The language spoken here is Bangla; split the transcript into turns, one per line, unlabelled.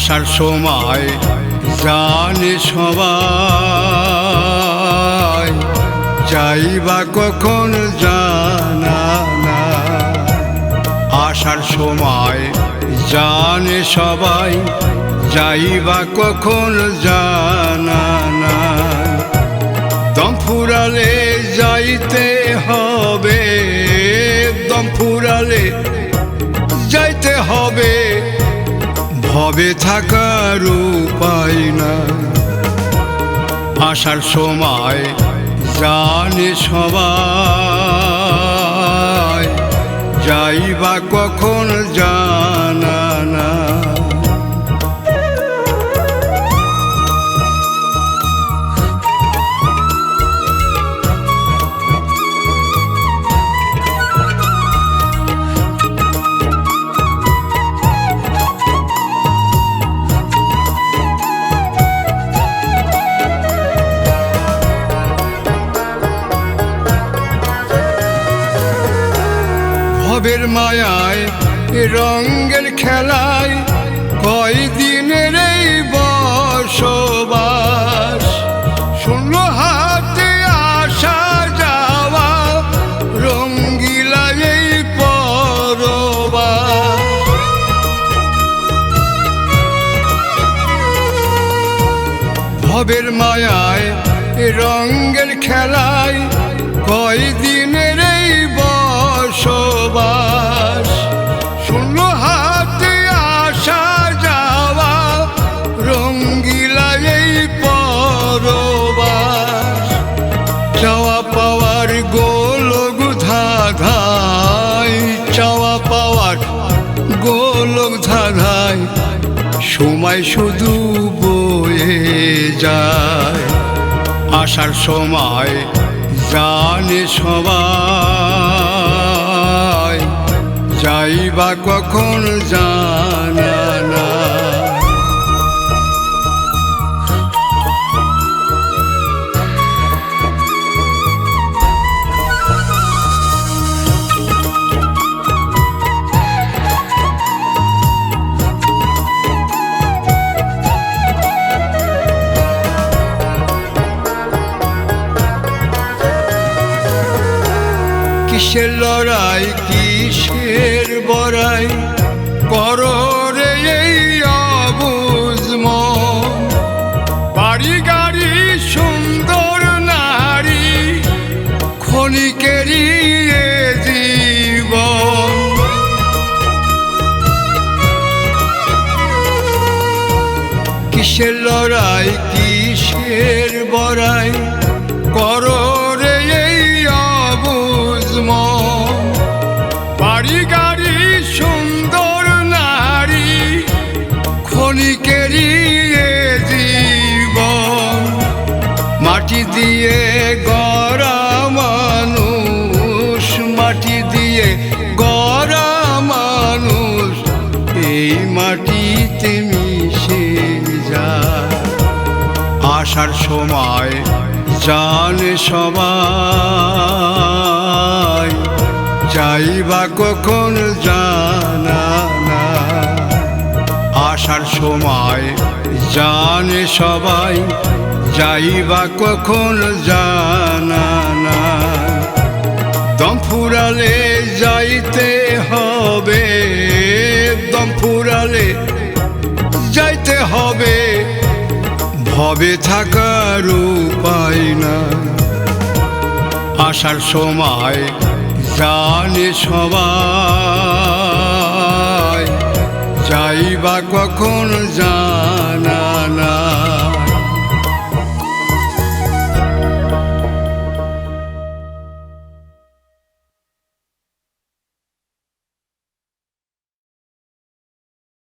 আসার সময় জানে সবাই, যাইবা কখন জানা না। আসার সময় জানে সবাই, যাইবা কখন জানা না। দম ফুরালে যাইতে হবে, দম ফুরালে যাইতে হবে, ভবে থাকার উপায় না। আসার সময় জানে সবাই, যাইবা কখন জানা না। ভবের মায়ায় রঙের খেলায় কয়দিনের এই বসবাস। শূন্য হাতে আসা যাওয়া রঙ্গিলা এই পরবাস। ভবের মায়ায় রঙের খেলায় কয়দিনের এই বসবাস। শূন্য হাতে আসা যাওয়া রঙ্গিলা এই পরবাস। চাওয়া পাওয়ার গোলক ধাঁধায়, চাওয়া পাওয়ার গোলক ধাঁধায় সময় শুধু বয়ে যায়। আসার সময় জানে সবাই, যাইবা কখন জানা না। কিসের লড়াই কিসের বড়াই করো রে এই অবুঝ মন। বাড়ি গাড়ি সুন্দর নারী ক্ষণিকেরই এ জীবন। কিসের লড়াই কিসের বড়াই করো রে এই অবুঝ মন। বাড়ি গাড়ি সুন্দর নারী ক্ষণিকেরই এ জীবন। মাটি দিয়ে গড়া মানুষ, মাটি দিয়ে গড়া মানুষ এই মাটিতে মিশে যায়। আসার সময় জানে সবাই, যাইবা কখন জানা না। আসার সময় জানে সবাই, যাইবা কখন জানা না। দম ফুরালে যাইতে হবে, দম ফুরালে যাইতে হবে, ভবে থাকার উপায় না। আসার সময় জানে সবাই, যাইবা কখন জানা।